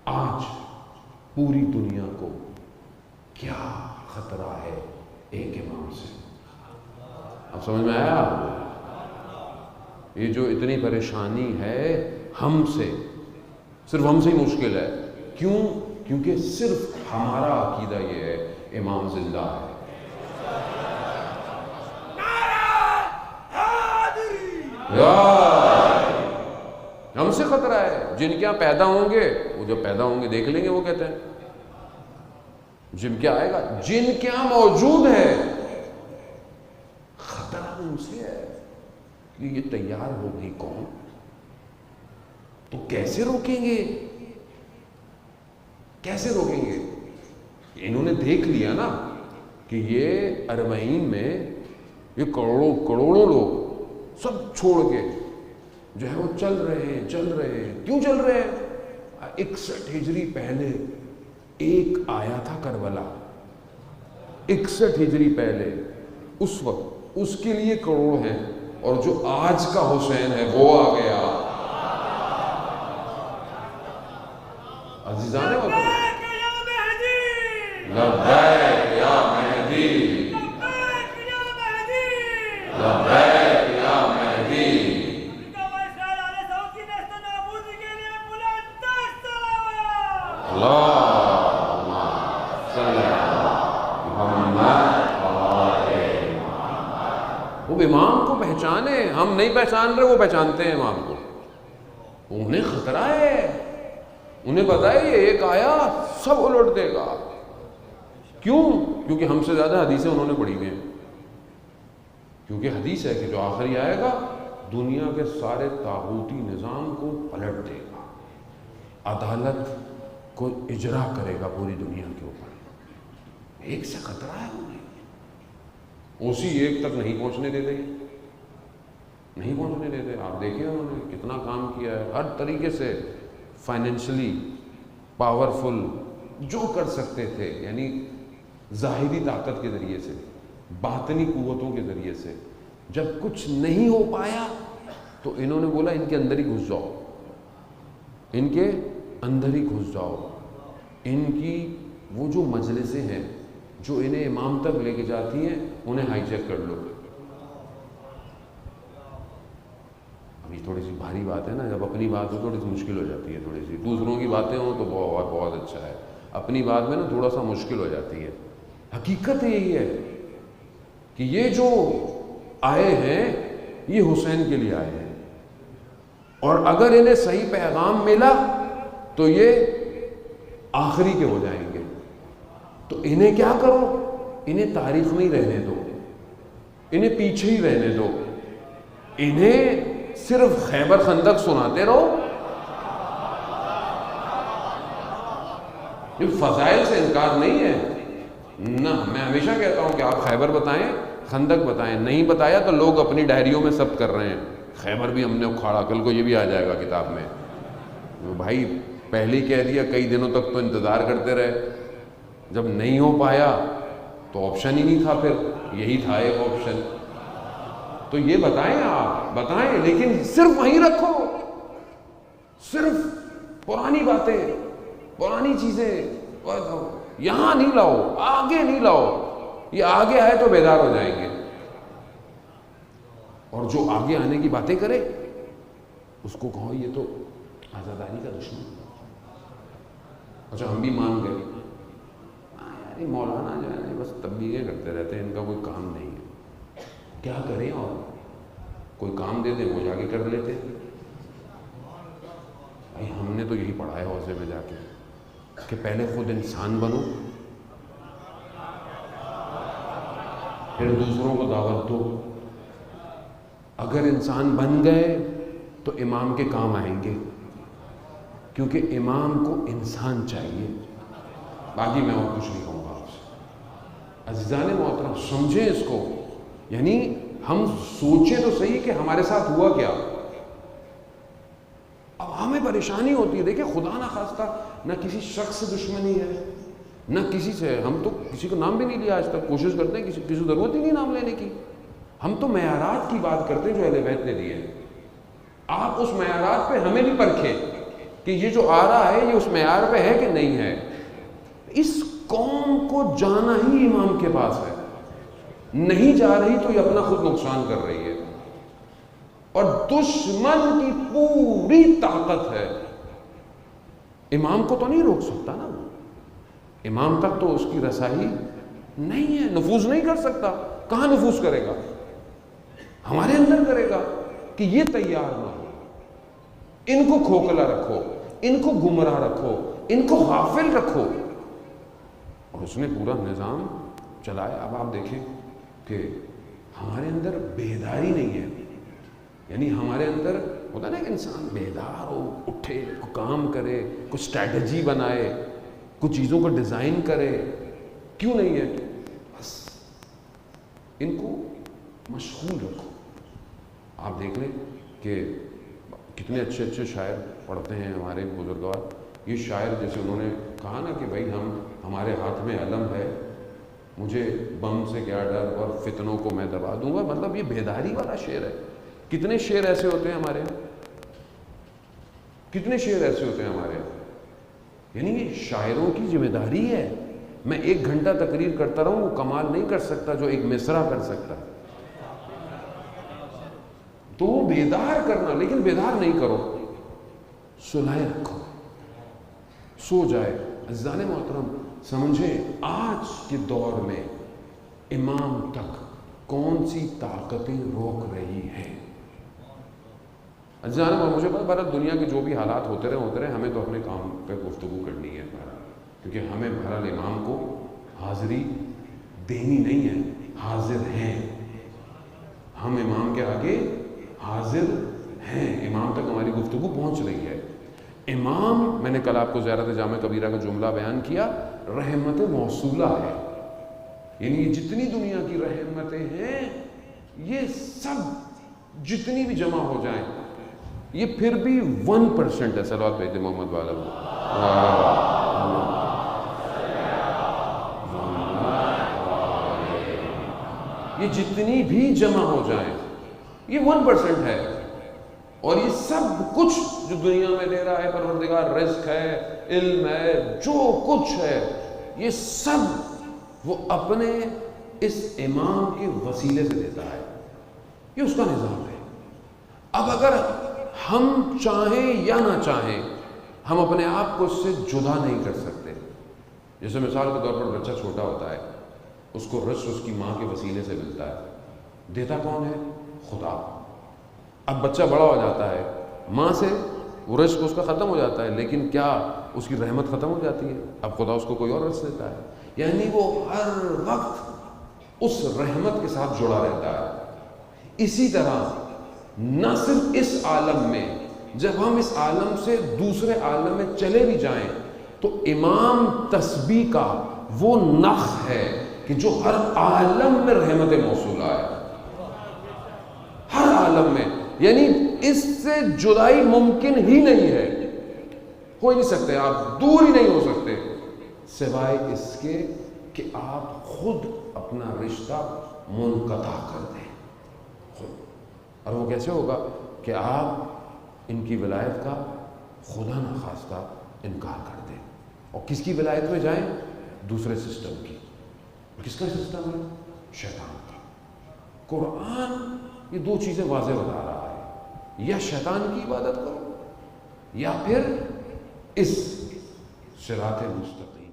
آج پوری دنیا کو کیا خطرہ ہے ایک امام سے. اب سمجھ میں آیا؟ یہ جو اتنی پریشانی ہے ہم سے، صرف ہم سے ہی مشکل ہے. کیوں؟ کیونکہ صرف ہمارا عقیدہ یہ ہے امام زندہ ہے. ہم سے خطرہ ہے. جن کے یہاں پیدا ہوں گے وہ جب پیدا ہوں گے دیکھ لیں گے، وہ کہتے ہیں جن کے آئے گا، جن کے یہاں موجود ہے. خطرہ ان سے ہے کہ یہ تیار ہو گئی کون، تو کیسے روکیں گے؟ کیسے روکیں گے؟ انہوں نے دیکھ لیا نا کہ یہ اربعین میں یہ کروڑوں لوگ سب چھوڑ کے جو ہے وہ چل رہے ہیں. کیوں چل رہے ہیں؟ 61 ہجری پہلے ایک آیا تھا کربلا، 61 ہجری پہلے، اس وقت اس کے لیے کروڑ ہیں، اور جو آج کا حسین ہے وہ آ گیا. عزیزانے لبیک یا مہدی، لبیک یا مہدی. اللہم صلی محمد. وہ امام کو پہچانے، ہم نہیں پہچان رہے، وہ پہچانتے ہیں امام کو. انہیں خطرہ ہے، انہیں پتا ہے یہ ایک آیا سب الٹ دے گا. کیوں؟ کیونکہ ہم سے زیادہ حدیثیں انہوں نے پڑھی ہوئی ہیں. کیونکہ حدیث ہے کہ جو آخری آئے گا دنیا کے سارے طاغوتی نظام کو پلٹ دے گا، عدالت کو اجرا کرے گا پوری دنیا کے اوپر. ایک سے خطرہ ہے انہیں، اسی ایک تک نہیں پہنچنے دیتے، نہیں پہنچنے دیتے. آپ دیکھیں انہوں نے کتنا کام کیا ہے، ہر طریقے سے فائنینشلی پاورفل جو کر سکتے تھے، یعنی ظاہری طاقت کے ذریعے سے، باطنی قوتوں کے ذریعے سے. جب کچھ نہیں ہو پایا تو انہوں نے بولا ان کے اندر ہی گھس جاؤ، ان کے اندر ہی گھس جاؤ. ان کی وہ جو مجلسیں ہیں جو انہیں امام تک لے کے جاتی ہیں انہیں ہائی جیک کر لو. ابھی تھوڑی سی بھاری بات ہے نا، جب اپنی بات ہو تھوڑی سی مشکل ہو جاتی ہے، تھوڑی سی دوسروں کی باتیں ہوں تو بہت بہت اچھا ہے، اپنی بات میں نا تھوڑا سا مشکل ہو جاتی ہے. حقیقت یہی ہے کہ یہ جو آئے ہیں یہ حسین کے لیے آئے ہیں، اور اگر انہیں صحیح پیغام ملا تو یہ آخری کے ہو جائیں گے. تو انہیں کیا کرو؟ انہیں تاریخ میں ہی رہنے دو، انہیں پیچھے ہی رہنے دو، انہیں صرف خیبر خندق سناتے رہو. یہ فضائل سے انکار نہیں ہے نہ. میں ہمیشہ کہتا ہوں کہ آپ خیبر بتائیں، خندق بتائیں. نہیں بتایا تو لوگ اپنی ڈائریوں میں ثبت کر رہے ہیں خیبر بھی ہم نے اکھاڑا، کل کو یہ بھی آ جائے گا کتاب میں. بھائی پہلے ہی کہہ دیا، کئی دنوں تک تو انتظار کرتے رہے، جب نہیں ہو پایا تو آپشن ہی نہیں تھا، پھر یہی تھا ایک آپشن. تو یہ بتائیں، آپ بتائیں، لیکن صرف وہیں رکھو، صرف پرانی باتیں، پرانی چیزیں یہاں نہیں لاؤ، آگے نہیں لاؤ. یہ آگے آئے تو بیدار ہو جائیں گے، اور جو آگے آنے کی باتیں کرے اس کو کہو یہ تو آزاداری کا دشمن. اچھا ہم بھی مان گئے، یار مولانا جو ہے بس تبلیغیں کرتے رہتے ہیں، ان کا کوئی کام نہیں ہے. کیا کریں؟ اور کوئی کام دے دیں وہ جا کے کر لیتے. بھائی ہم نے تو یہی پڑھا ہے حوضے میں جا کے کہ پہلے خود انسان بنو، پھر دوسروں کو دعوت دو. اگر انسان بن گئے تو امام کے کام آئیں گے، کیونکہ امام کو انسان چاہیے. باقی میں اور کچھ نہیں کہوں گا آپ سے. عزیزان محترم سمجھیں اس کو، یعنی ہم سوچیں تو صحیح کہ ہمارے ساتھ ہوا کیا. اب ہمیں پریشانی ہوتی ہے. دیکھیں خدا نہ خواستہ نہ کسی شخص سے دشمنی ہے، نہ کسی سے، ہم تو کسی کا نام بھی نہیں لیا آج تک. کوشش کرتے ہیں کسی ضرورت ہی نہیں نام لینے کی. ہم تو معیارات کی بات کرتے ہیں جو اہل بیت نے دیے. آپ اس معیارات پہ ہمیں بھی پرکھیں کہ یہ جو آ رہا ہے یہ اس معیار پہ ہے کہ نہیں ہے. اس قوم کو جانا ہی امام کے پاس ہے، نہیں جا رہی تو یہ اپنا خود نقصان کر رہی ہے. اور دشمن کی پوری طاقت ہے، امام کو تو نہیں روک سکتا نا، امام تک تو اس کی رسائی نہیں ہے، نفوذ نہیں کر سکتا. کہاں نفوذ کرے گا؟ ہمارے اندر کرے گا کہ یہ تیار نہ ہو، ان کو کھوکھلا رکھو، ان کو گمراہ رکھو، ان کو غافل رکھو. اور اس نے پورا نظام چلایا. اب آپ دیکھیں کہ ہمارے اندر بیداری نہیں ہے، یعنی ہمارے اندر ہوتا ہے نا کہ انسان بیدار ہو، اٹھے، کام کرے، کچھ اسٹریٹجی بنائے، کچھ چیزوں کو ڈیزائن کرے. کیوں نہیں ہے؟ بس ان کو مشغول رکھو. آپ دیکھ لیں کہ کتنے اچھے اچھے شاعر پڑھتے ہیں ہمارے بزرگوار. یہ شاعر جیسے انہوں نے کہا نا کہ بھائی ہمارے ہاتھ میں علم ہے، مجھے بم سے کیا ڈر اور فتنوں کو میں دبا دوں گا. مطلب یہ بیداری والا شعر ہے. کتنے شعر ایسے ہوتے ہیں ہمارے یہاں، کتنے شعر ایسے ہوتے ہیں ہمارے یہاں. یعنی یہ شاعروں کی ذمہ داری ہے. میں 1 گھنٹہ تقریر کرتا رہوں وہ کمال نہیں کر سکتا جو ایک مصرع کر سکتا. تو وہ بیدار کرنا، لیکن بیدار نہیں کرو، سلائے رکھو، سو جائے. عزیزان محترم سمجھیں آج کے دور میں امام تک کون سی طاقتیں روک رہی ہیں. عزیزان محترم مجھے پتا بہرحال دنیا کے جو بھی حالات ہوتے رہے، ہمیں تو اپنے کام پہ گفتگو کرنی ہے کیونکہ ہمیں بہرحال امام کو حاضری دینی نہیں ہے، حاضر ہیں ہم، امام کے آگے حاضر ہیں. امام تک ہماری گفتگو پہنچ رہی ہے. امام، میں نے کل آپ کو زیارت جامع کبیرہ کا جملہ بیان کیا، رحمت موصولہ ہے. یعنی یہ جتنی دنیا کی رحمتیں ہیں یہ سب جتنی بھی جمع ہو جائیں یہ پھر بھی 1% ہے. صلوات بھیجتے محمد والا. یہ جتنی بھی جمع ہو جائیں یہ 1% ہے. اور یہ سب کچھ جو دنیا میں دے رہا ہے پروردگار، رزق ہے، علم ہے، جو کچھ ہے، یہ سب وہ اپنے اس امام کے وسیلے سے دیتا ہے. یہ اس کا نظام ہے. اب اگر ہم چاہیں یا نہ چاہیں ہم اپنے آپ کو اس سے جدا نہیں کر سکتے. جیسے مثال کے طور پر بچہ چھوٹا ہوتا ہے، اس کو رزق اس کی ماں کے وسیلے سے ملتا ہے. دیتا کون ہے؟ خدا. اب بچہ بڑا ہو جاتا ہے، ماں سے وہ رزق اس کا ختم ہو جاتا ہے، لیکن کیا اس کی رحمت ختم ہو جاتی ہے؟ اب خدا اس کو کوئی اور رزق دیتا ہے. یعنی وہ ہر وقت اس رحمت کے ساتھ جڑا رہتا ہے. اسی طرح نہ صرف اس عالم میں، جب ہم اس عالم سے دوسرے عالم میں چلے بھی جائیں تو امام تسبیح کا وہ نخ ہے کہ جو ہر عالم میں رحمت موصولہ ہے، ہر عالم میں. یعنی اس سے جدائی ممکن ہی نہیں ہے، ہو ہی نہیں سکتے، آپ دور ہی نہیں ہو سکتے سوائے اس کے کہ آپ خود اپنا رشتہ منقطع کر دیں. اور وہ کیسے ہوگا؟ کہ آپ ان کی ولایت کا خدا نخواستہ انکار کر دیں اور کس کی ولایت میں جائیں؟ دوسرے سسٹم کی. کس کا سسٹم ہے؟ شیطان کا. قرآن یہ 2 چیزیں واضح بتا رہا ہے، یا شیطان کی عبادت کرو یا پھر اس صراط مستقیم.